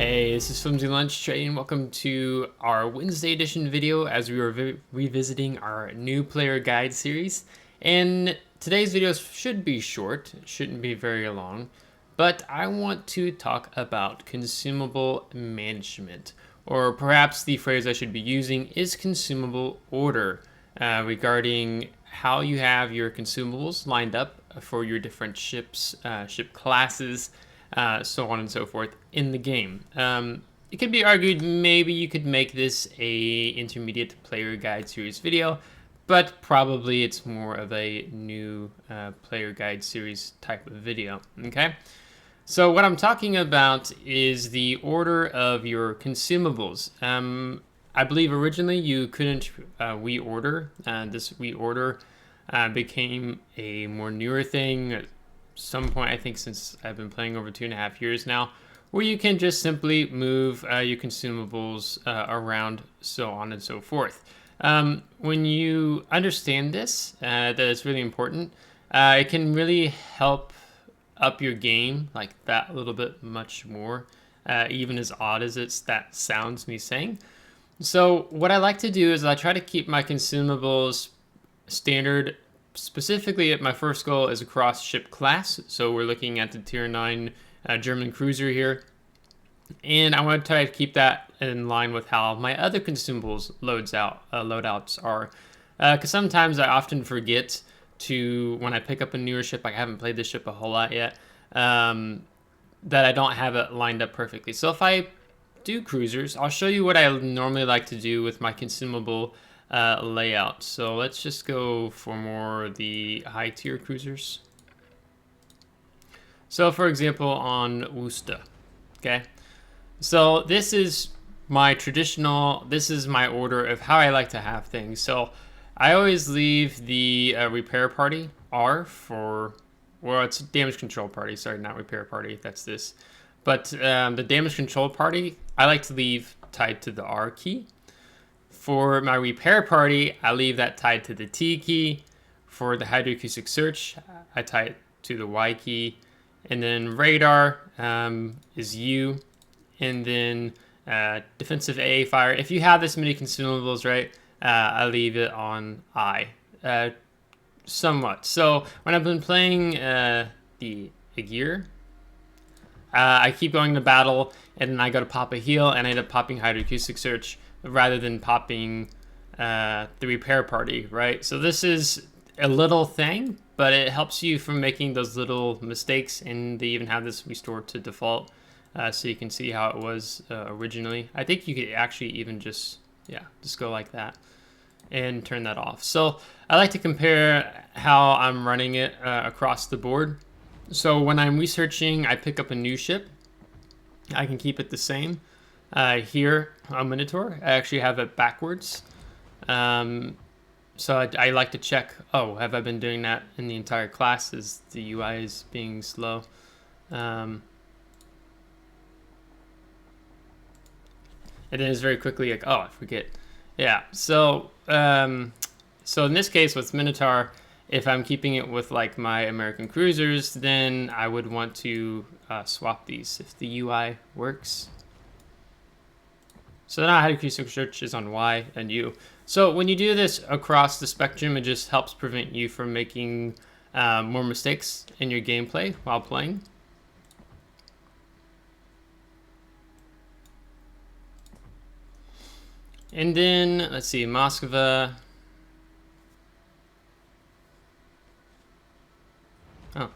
Hey, this is FlimsyLunchTray and welcome to our Wednesday edition video as we are revisiting our new player guide series. And today's video should be short, it shouldn't be very long, but I want to talk about consumable management, or perhaps the phrase I should be using is consumable order, regarding how you have your consumables lined up for your different ships, ship classes, so on and so forth in the game. It could be argued maybe you could make this a intermediate player guide series video, but probably it's more of a new player guide series type of video, okay? So what I'm talking about is the order of your consumables. I believe originally you couldn't reorder. This reorder became a more newer thing at some point, I think since I've been playing over 2.5 years now, where you can just simply move your consumables around, so on and so forth. When you understand this, that it's really important, it can really help up your game like that a little bit much more, even as odd as that sounds me saying. So what I like to do is I try to keep my consumables standard. Specifically, my first goal is across ship class. So we're looking at the tier 9 German cruiser here. And I want to try to keep that in line with how my other consumables loadouts are. Because sometimes I often forget to, when I pick up a newer ship, like I haven't played this ship a whole lot yet, that I don't have it lined up perfectly. So if I do cruisers, I'll show you what I normally like to do with my consumable layout. So let's just go for more the high tier cruisers. So for example, on Worcester, okay? So this is my traditional, this is my order of how I like to have things. So I always leave the repair party R for, well, it's damage control party. Sorry, not repair party, that's this. But the damage control party, I like to leave tied to the R key. For my repair party, I leave that tied to the T key. For the hydroacoustic search, I tie it to the Y key. And then radar is U. And then defensive AA fire. If you have this many consumables, right, I leave it on I. Somewhat. So when I've been playing the gear, I keep going to battle, and then I go to pop a heal, and I end up popping hydroacoustic search rather than popping the repair party, right? So this is a little thing, but it helps you from making those little mistakes, and they even have this restored to default, so you can see how it was originally. I think you could actually even just go like that and turn that off. So I like to compare how I'm running it across the board. So when I'm researching, I pick up a new ship, I can keep it the same. Here on Minotaur, I actually have it backwards. So I like to check, oh, have I been doing that in the entire class? Is the UI is being slow? And then it's very quickly like, oh, I forget. Yeah, so so in this case with Minotaur, if I'm keeping it with like my American cruisers, then I would want to swap these if the UI works. So now hydroacoustic search is on Y and U. So when you do this across the spectrum, it just helps prevent you from making more mistakes in your gameplay while playing. And then, let's see, Moskva. Oh.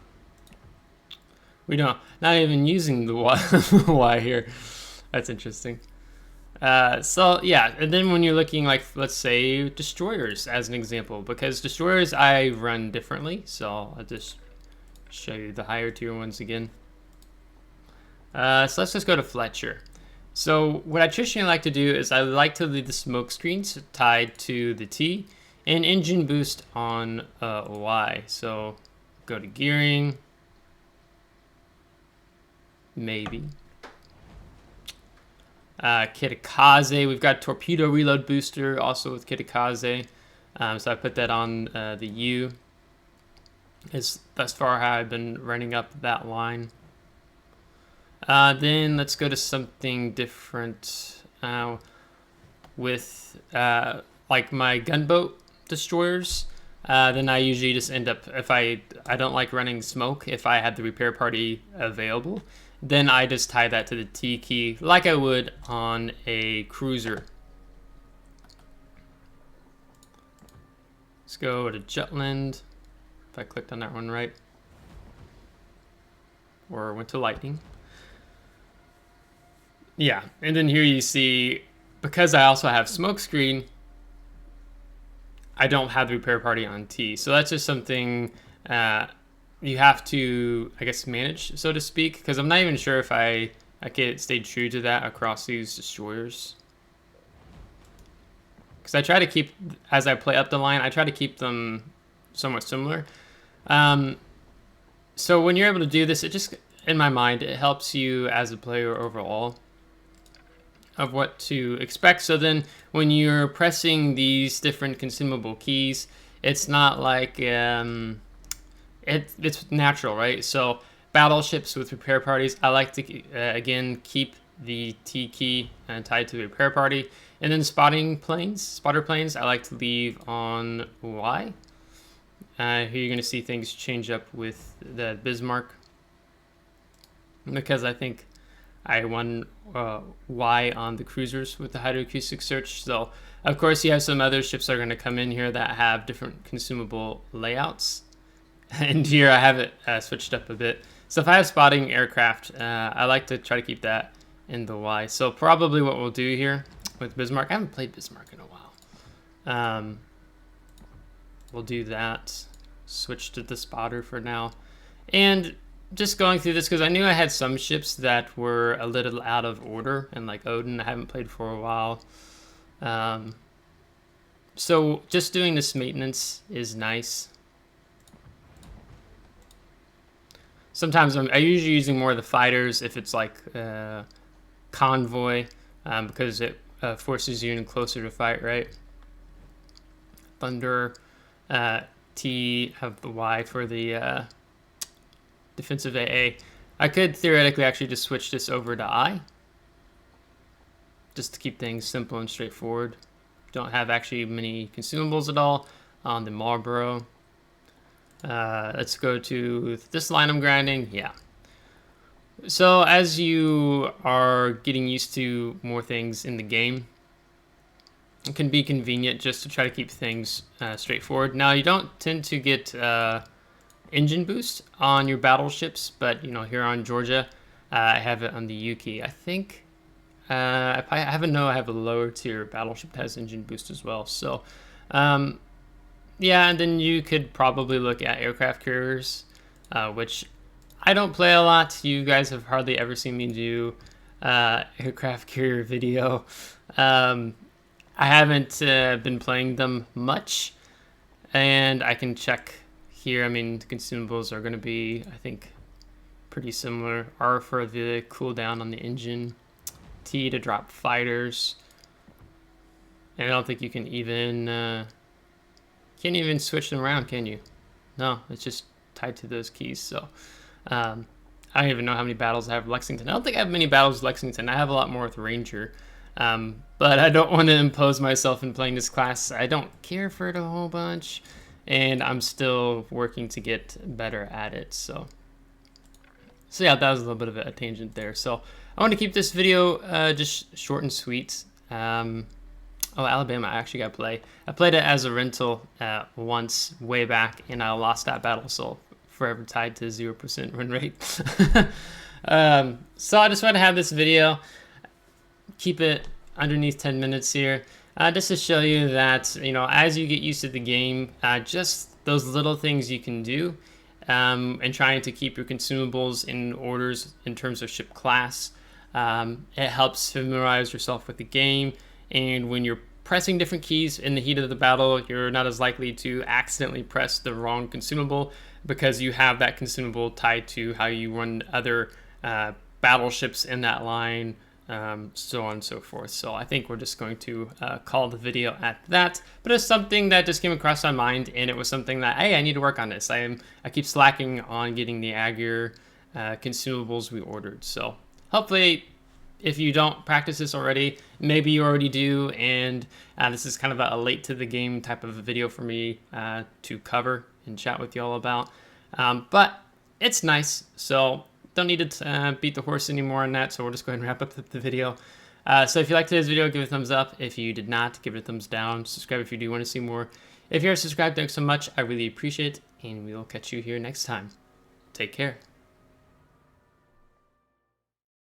We don't, not even using the Y here. That's interesting. So yeah, and then when you're looking like, let's say destroyers as an example, because destroyers I run differently, so I'll just show you the higher tier ones again. So let's just go to Fletcher. So what I traditionally like to do is I like to leave the smoke screens tied to the T and engine boost on Y. So go to gearing, maybe. Kitakaze, we've got torpedo reload booster also with Kitakaze, so I put that on the U. It's thus far how I've been running up that line. Then let's go to something different with like my gunboat destroyers. Then I usually just end up, if I don't like running smoke, if I have the repair party available, then I just tie that to the T key like I would on a cruiser. Let's go to Jutland, if I clicked on that one right, or went to lightning. Yeah, and then here you see, because I also have smokescreen, I don't have the repair party on T. So that's just something you have to, I guess, manage, so to speak, because I'm not even sure if I can stay true to that across these destroyers. Because I try to keep, as I play up the line, I try to keep them somewhat similar. So when you're able to do this, it just, in my mind, it helps you as a player overall of what to expect. So then when you're pressing these different consumable keys, it's not like it's natural, right? So battleships with repair parties, I like to again keep the T key tied to the repair party, and then spotter planes, I like to leave on Y. Here you're going to see things change up with the Bismarck, because I think I won Y on the cruisers with the hydroacoustic search. So of course you have some other ships that are going to come in here that have different consumable layouts. And here I have it switched up a bit. So if I have spotting aircraft, I like to try to keep that in the Y. So probably what we'll do here with Bismarck, I haven't played Bismarck in a while. We'll do that. Switch to the spotter for now. And just going through this, because I knew I had some ships that were a little out of order, and like Odin I haven't played for a while. So just doing this maintenance is nice. Sometimes I'm usually using more of the fighters if it's like convoy, because it forces you in closer to fight, right? Thunder, T, have the Y for the defensive AA. I could theoretically actually just switch this over to I, just to keep things simple and straightforward. Don't have actually many consumables at all on the Marlboro. Let's go to this line I'm grinding. Yeah. So as you are getting used to more things in the game, it can be convenient just to try to keep things straightforward. Now you don't tend to get engine boost on your battleships, but you know, here on Georgia, I have it on the Yuki. I think I haven't know I have a lower tier battleship that has engine boost as well. So yeah, and then you could probably look at aircraft carriers, which I don't play a lot. You guys have hardly ever seen me do aircraft carrier video. I haven't been playing them much, and I can check here. I mean, the consumables are going to be, I think, pretty similar. R for the cooldown on the engine, T to drop fighters, and I don't think you can even can't even switch them around, can you? No, it's just tied to those keys. So I don't even know how many battles I have with Lexington. I don't think I have many battles with Lexington. I have a lot more with Ranger. But I don't want to impose myself in playing this class. I don't care for it a whole bunch, and I'm still working to get better at it. So yeah, that was a little bit of a tangent there. So I want to keep this video just short and sweet. Oh, Alabama, I actually got to play. I played it as a rental once way back, and I lost that battle, so forever tied to 0% win rate. So I just want to have this video, keep it underneath 10 minutes here, just to show you that, you know, as you get used to the game, just those little things you can do, and trying to keep your consumables in orders in terms of ship class. It helps familiarize yourself with the game, and when you're pressing different keys in the heat of the battle, you're not as likely to accidentally press the wrong consumable, because you have that consumable tied to how you run other battleships in that line, so on and so forth. So I think we're just going to call the video at that. But it's something that just came across my mind, and it was something that, hey, I need to work on this. I keep slacking on getting the Agur consumables we ordered. So hopefully, if you don't practice this already, maybe you already do, and this is kind of a late to the game type of a video for me to cover and chat with you all about. But it's nice, so don't need to beat the horse anymore on that, so we'll just go ahead and wrap up the video. So if you liked today's video, give it a thumbs up. If you did not, give it a thumbs down. Subscribe if you do want to see more. If you're subscribed, thanks so much. I really appreciate it, and we will catch you here next time. Take care.